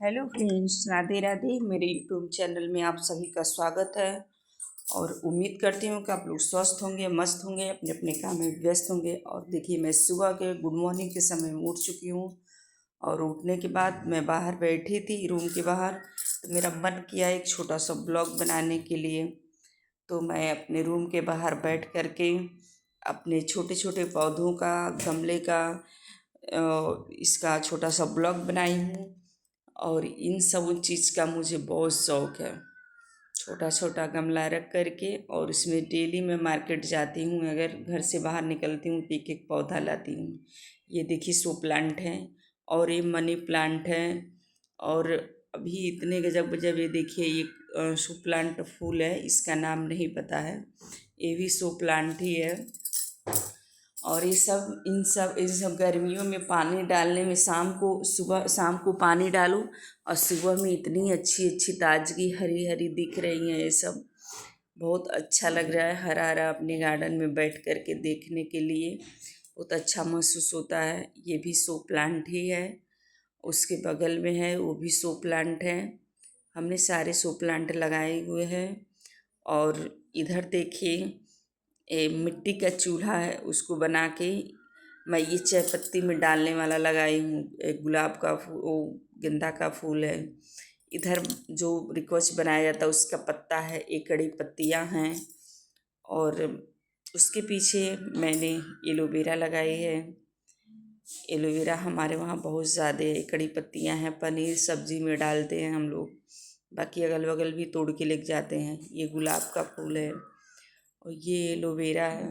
Hello friends, Radhe Radhe. मेरे YouTube channel में आप सभी का स्वागत है और उम्मीद करती हूँ कि आप लोग स्वस्थ होंगे, मस्त होंगे, अपने अपने काम में व्यस्त होंगे। और देखिए, मैं सुबह के गुड मॉर्निंग के समय में उठ चुकी हूँ और उठने के बाद मैं बाहर बैठी थी रूम के बाहर, तो मेरा मन किया एक छोटा सा ब्लॉग बनाने के लिए। तो मैं अपने रूम के बाहर बैठ कर के अपने छोटे छोटे पौधों का, गमले का, इसका छोटा सा ब्लॉग बनाई हूँ। और इन सब चीज़ का मुझे बहुत शौक़ है। छोटा छोटा गमला रख करके और इसमें डेली मैं मार्केट जाती हूँ, अगर घर से बाहर निकलती हूँ तो एक एक पौधा लाती हूँ। ये देखिए शो प्लांट है और ये मनी प्लांट है। और अभी इतने गजब गजब, ये देखिए ये शो प्लांट फूल है, इसका नाम नहीं पता है, ये भी शो प्लांट ही है। और ये सब इन सब गर्मियों में पानी डालने में, सुबह शाम को पानी डालो और सुबह में इतनी अच्छी अच्छी ताजगी हरी हरी दिख रही हैं। ये सब बहुत अच्छा लग रहा है, हरा हरा अपने गार्डन में बैठ कर के देखने के लिए बहुत अच्छा महसूस होता है। ये भी शो प्लांट ही है, उसके बगल में है वो भी शो प्लांट है। हमने सारे शो प्लांट लगाए हुए हैं। और इधर देखिए, ये मिट्टी का चूल्हा है, उसको बना के मैं ये चाय पत्ती में डालने वाला लगाई हूँ। एक गुलाब का फूल, वो गेंदा का फूल है। इधर जो रिकॉच बनाया जाता है उसका पत्ता है, एक कड़ी पत्तियाँ हैं। और उसके पीछे मैंने एलोवेरा लगाई है। एलोवेरा हमारे वहाँ बहुत ज़्यादा है, कड़ी पत्तियाँ हैं, पनीर सब्जी में डालते हैं हम लोग। बाकी अगल बगल भी तोड़ के लेके जाते हैं। ये गुलाब का फूल है और ये एलोवेरा है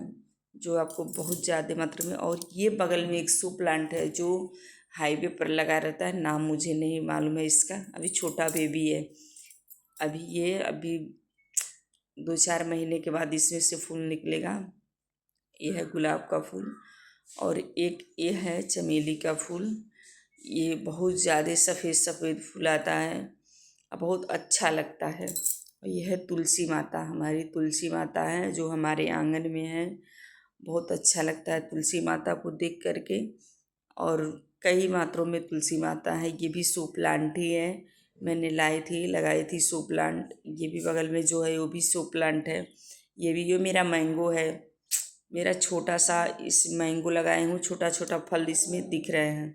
जो आपको बहुत ज़्यादा मात्रा में। और ये बगल में एक शो प्लांट है जो हाईवे पर लगा रहता है, नाम मुझे नहीं मालूम है इसका, अभी छोटा बेबी है। अभी 2-4 महीने के बाद इसमें से फूल निकलेगा। ये है गुलाब का फूल और एक ये है चमेली का फूल। ये बहुत ज़्यादा सफ़ेद सफ़ेद फूल आता है और बहुत अच्छा लगता है। और यह है तुलसी माता, हमारी तुलसी माता है जो हमारे आंगन में है। बहुत अच्छा लगता है तुलसी माता को देख करके। और कई मात्रों में तुलसी माता है। ये भी शो प्लांट ही है, मैंने लगाई थी शो प्लांट। ये भी बगल में जो है वो भी शो प्लांट है। ये मेरा मैंगो है, मेरा छोटा सा इस मैंगो लगाए हूँ। छोटा छोटा फल इसमें दिख रहे हैं,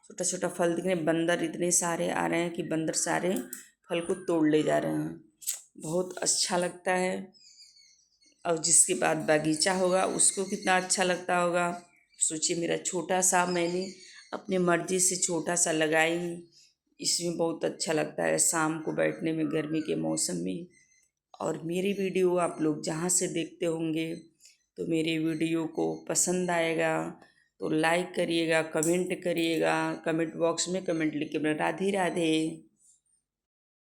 छोटा छोटा फल दिख रहे हैं। बंदर इतने सारे आ रहे हैं कि बंदर सारे फल को तोड़ ले जा रहे हैं, बहुत अच्छा लगता है। और जिसके बाद बगीचा होगा उसको कितना अच्छा लगता होगा। सोचिए, मेरा छोटा सा मैंने अपनी मर्ज़ी से छोटा सा लगाई हूँ, इसमें बहुत अच्छा लगता है शाम को बैठने में गर्मी के मौसम में। और मेरी वीडियो आप लोग जहाँ से देखते होंगे तो मेरे वीडियो को पसंद आएगा तो लाइक करिएगा, कमेंट करिएगा, कमेंट बॉक्स में कमेंट लिख के राधे राधे।